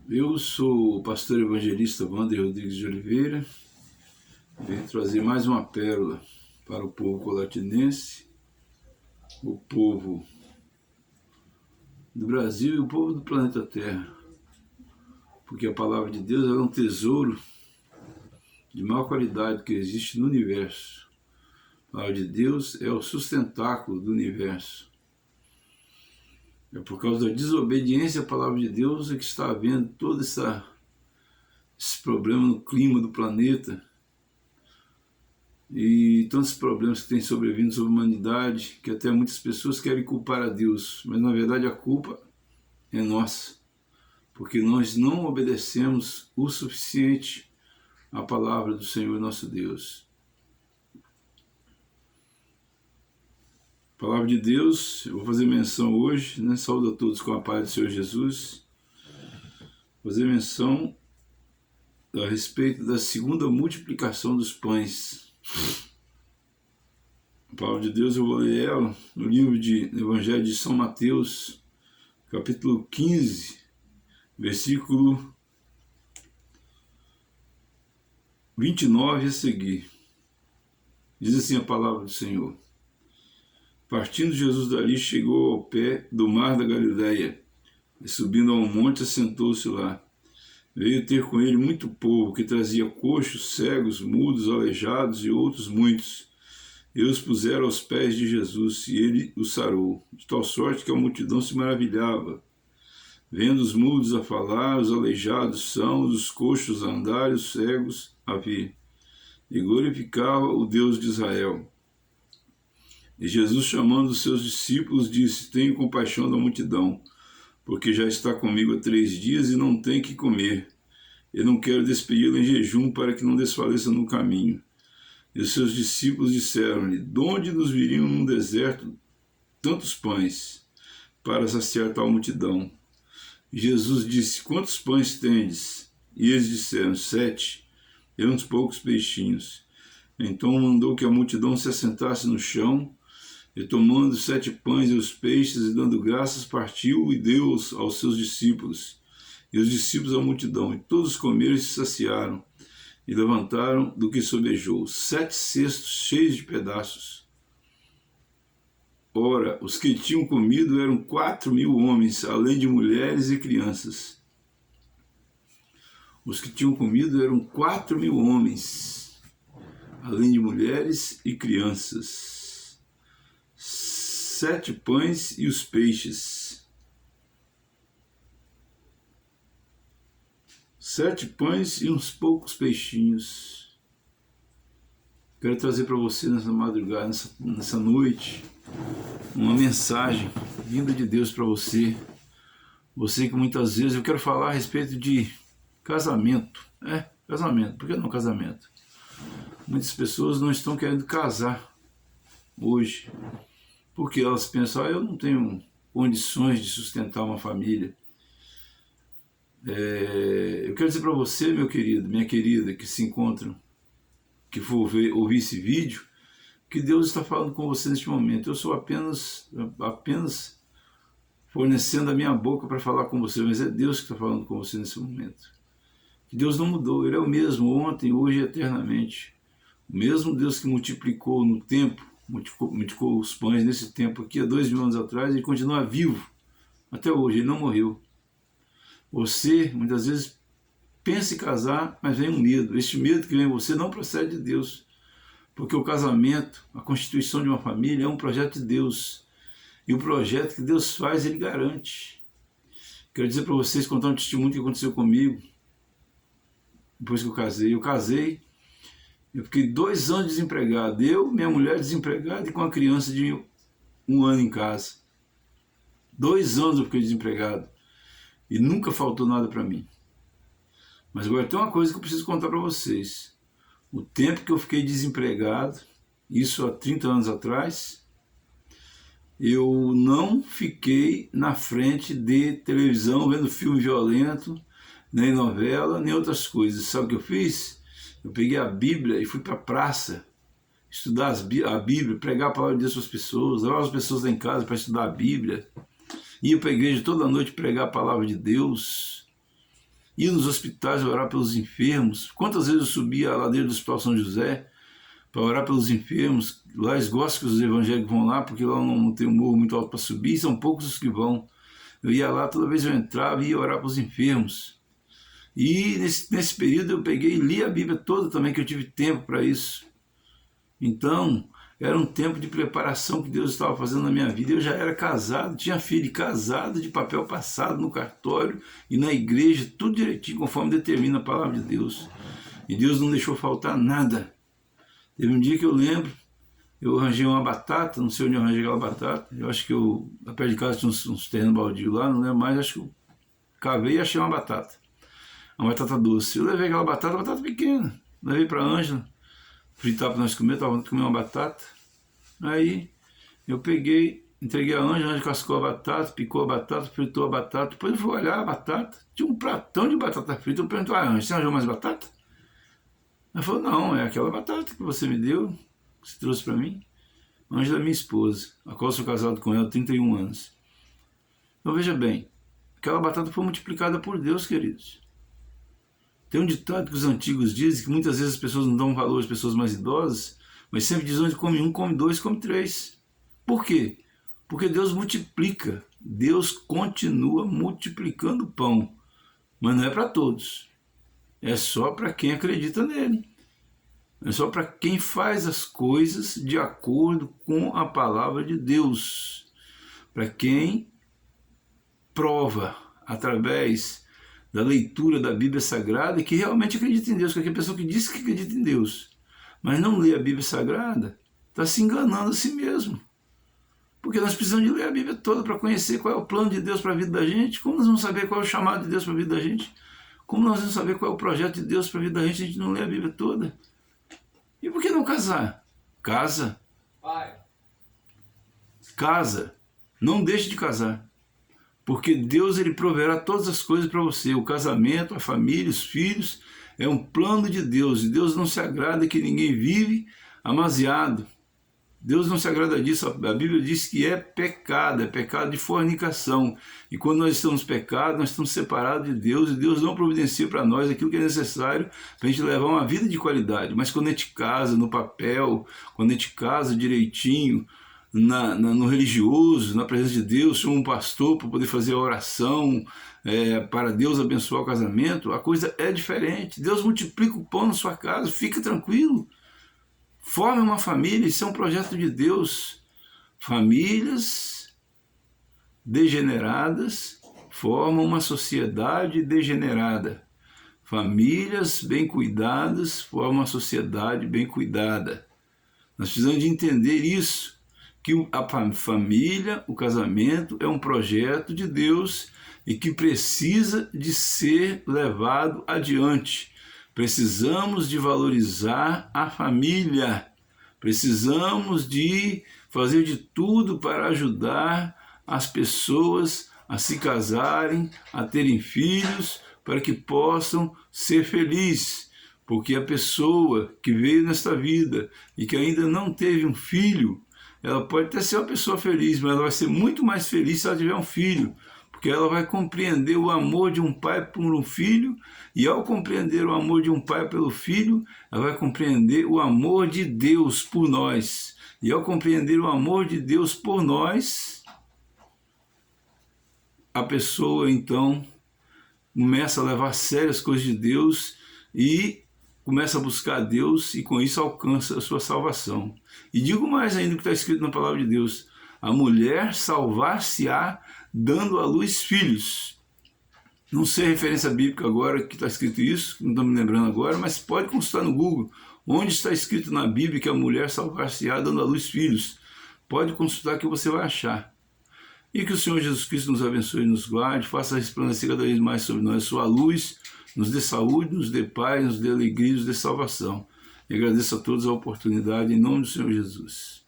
Eu sou o pastor evangelista Wander Rodrigues de Oliveira. Venho trazer mais uma pérola para o povo colatinense, o povo do Brasil e o povo do planeta Terra. Porque a palavra de Deus é um tesouro de maior qualidade que existe no universo. A palavra de Deus é o sustentáculo do universo. É por causa da desobediência à palavra de Deus é que está havendo todo esse problema no clima do planeta e tantos problemas que têm sobrevindo sobre a humanidade, que até muitas pessoas querem culpar a Deus, mas na verdade a culpa é nossa, porque nós não obedecemos o suficiente à palavra do Senhor nosso Deus. Palavra de Deus, eu vou fazer menção hoje, né? Saúdo a todos com a paz do Senhor Jesus. Vou fazer menção a respeito da segunda multiplicação dos pães. A palavra de Deus, eu vou ler ela no livro do Evangelho de São Mateus, capítulo 15, versículo 29 a seguir. Diz assim a palavra do Senhor. Partindo Jesus dali, chegou ao pé do mar da Galileia, e subindo a um monte, assentou-se lá. Veio ter com ele muito povo, que trazia coxos, cegos, mudos, aleijados e outros muitos. E os puseram aos pés de Jesus, e ele os sarou, de tal sorte que a multidão se maravilhava, vendo os mudos a falar, os aleijados sãos, os coxos a andar, e os cegos a ver, e glorificava o Deus de Israel. E Jesus, chamando os seus discípulos, disse: Tenho compaixão da multidão, porque já está comigo há 3 dias e não tem que comer. Eu não quero despedi-la em jejum, para que não desfaleça no caminho. E os seus discípulos disseram-lhe: De onde nos viriam num deserto tantos pães, para saciar tal multidão? E Jesus disse: Quantos pães tendes? E eles disseram: 7, e uns poucos peixinhos. Então mandou que a multidão se assentasse no chão, e tomando 7 pães e os peixes, e dando graças, partiu e deu-os aos seus discípulos, e os discípulos à multidão, e todos comeram e se saciaram, e levantaram do que sobejou 7 cestos cheios de pedaços. Ora, os que tinham comido eram 4.000 homens, além de mulheres e crianças. Os que tinham comido eram 4.000 homens, além de mulheres e crianças. 7 pães e os peixes. 7 pães e uns poucos peixinhos. Quero trazer para você nessa madrugada, nessa noite, uma mensagem vinda de Deus para você. Você que muitas vezes eu quero falar a respeito de casamento. Casamento. Por que não casamento? Muitas pessoas não estão querendo casar hoje, porque elas pensam: eu não tenho condições de sustentar uma família. Eu quero dizer para você, meu querido, minha querida, que se encontram, que for ouvir esse vídeo, que Deus está falando com você neste momento. Eu sou apenas fornecendo a minha boca para falar com você, mas é Deus que está falando com você nesse momento. Que Deus não mudou, Ele é o mesmo ontem, hoje e eternamente. O mesmo Deus que multiplicou no tempo, multiplicou os pães nesse tempo aqui há 2.000 anos atrás, ele continua vivo até hoje, ele não morreu. Você muitas vezes pensa em casar, mas vem um medo. Este medo que vem em você não procede de Deus, porque o casamento, a constituição de uma família é um projeto de Deus, e o projeto que Deus faz, ele garante. Quero dizer para vocês, contar um testemunho que aconteceu comigo depois que eu casei. Eu fiquei 2 anos desempregado, eu, minha mulher desempregada e com a criança de 1 ano em casa. 2 anos eu fiquei desempregado e nunca faltou nada para mim. Mas agora tem uma coisa que eu preciso contar para vocês. O tempo que eu fiquei desempregado, isso há 30 anos atrás, eu não fiquei na frente de televisão vendo filme violento, nem novela, nem outras coisas. Sabe o que eu fiz? Eu peguei a Bíblia e fui para a praça estudar a Bíblia, pregar a palavra de Deus para as pessoas, levar as pessoas lá em casa para estudar a Bíblia. Ia para a igreja toda noite pregar a palavra de Deus. Ir nos hospitais orar pelos enfermos. Quantas vezes eu subia a ladeira do Hospital São José para orar pelos enfermos? Lá eles gostam que os evangélicos vão lá, porque lá não tem um morro muito alto para subir, e são poucos os que vão. Eu ia lá, toda vez eu entrava e ia orar pelos enfermos. E nesse período eu peguei e li a Bíblia toda também, que eu tive tempo para isso. Então, era um tempo de preparação que Deus estava fazendo na minha vida. Eu já era casado, tinha filho, casado, de papel passado no cartório e na igreja, tudo direitinho, conforme determina a palavra de Deus. E Deus não deixou faltar nada. Teve um dia que eu lembro, eu arranjei uma batata, não sei onde eu arranjei aquela batata, eu acho que perto de casa tinha uns terrenos baldios lá, não lembro mais, acho que eu cavei e achei uma batata doce. Eu levei aquela batata pequena, levei para a Ângela, fritar para nós comer, estava comendo uma batata. Aí eu peguei, entreguei a Ângela cascou a batata, picou a batata, fritou a batata. Depois eu fui olhar a batata, tinha um pratão de batata frita. Eu perguntei, Ângela, você arranjou mais batata? Ela falou, não, é aquela batata que você me deu, que você trouxe para mim. A Ângela é minha esposa, a qual eu sou casado com ela há 31 anos. Então veja bem, aquela batata foi multiplicada por Deus, queridos. Tem um ditado que os antigos dizem, que muitas vezes as pessoas não dão valor às pessoas mais idosas, mas sempre dizem onde come um, come dois, come três. Por quê? Porque Deus multiplica. Deus continua multiplicando o pão. Mas não é para todos. É só para quem acredita nele. É só para quem faz as coisas de acordo com a palavra de Deus. Para quem prova através da leitura da Bíblia Sagrada e que realmente acredita em Deus. Porque a pessoa que diz que acredita em Deus, mas não lê a Bíblia Sagrada, está se enganando a si mesmo. Porque nós precisamos de ler a Bíblia toda para conhecer qual é o plano de Deus para a vida da gente. Como nós vamos saber qual é o chamado de Deus para a vida da gente? Como nós vamos saber qual é o projeto de Deus para a vida da gente se a gente não lê a Bíblia toda? E por que não casar? Casa. Pai. Casa. Não deixe de casar. Porque Deus ele proverá todas as coisas para você. O casamento, a família, os filhos, é um plano de Deus. E Deus não se agrada que ninguém vive amaziado. Deus não se agrada disso. A Bíblia diz que é pecado de fornicação. E quando nós estamos pecados, nós estamos separados de Deus. E Deus não providencia para nós aquilo que é necessário para a gente levar uma vida de qualidade. Mas quando a gente casa no papel, quando a gente casa direitinho, no religioso, na presença de Deus, chama um pastor para poder fazer a oração, para Deus abençoar o casamento, a coisa é diferente. Deus multiplica o pão na sua casa, fica tranquilo. Forme uma família, isso é um projeto de Deus. Famílias degeneradas formam uma sociedade degenerada. Famílias bem cuidadas formam uma sociedade bem cuidada. Nós precisamos de entender isso, que a família, o casamento é um projeto de Deus e que precisa de ser levado adiante. Precisamos de valorizar a família, precisamos de fazer de tudo para ajudar as pessoas a se casarem, a terem filhos, para que possam ser felizes. Porque a pessoa que veio nesta vida e que ainda não teve um filho, ela pode até ser uma pessoa feliz, mas ela vai ser muito mais feliz se ela tiver um filho, porque ela vai compreender o amor de um pai por um filho, e ao compreender o amor de um pai pelo filho, ela vai compreender o amor de Deus por nós. E ao compreender o amor de Deus por nós, a pessoa então começa a levar a sério as coisas de Deus e começa a buscar a Deus e com isso alcança a sua salvação. E digo mais ainda o que está escrito na palavra de Deus: a mulher salvar-se-á dando à luz filhos. Não sei a referência bíblica agora que está escrito isso, não estou me lembrando agora, mas pode consultar no Google onde está escrito na Bíblia que a mulher salvar-se-á dando à luz filhos. Pode consultar que você vai achar. E que o Senhor Jesus Cristo nos abençoe e nos guarde, faça resplandecer cada vez mais sobre nós sua luz, nos dê saúde, nos dê paz, nos dê alegria, nos dê salvação. E agradeço a todos a oportunidade em nome do Senhor Jesus.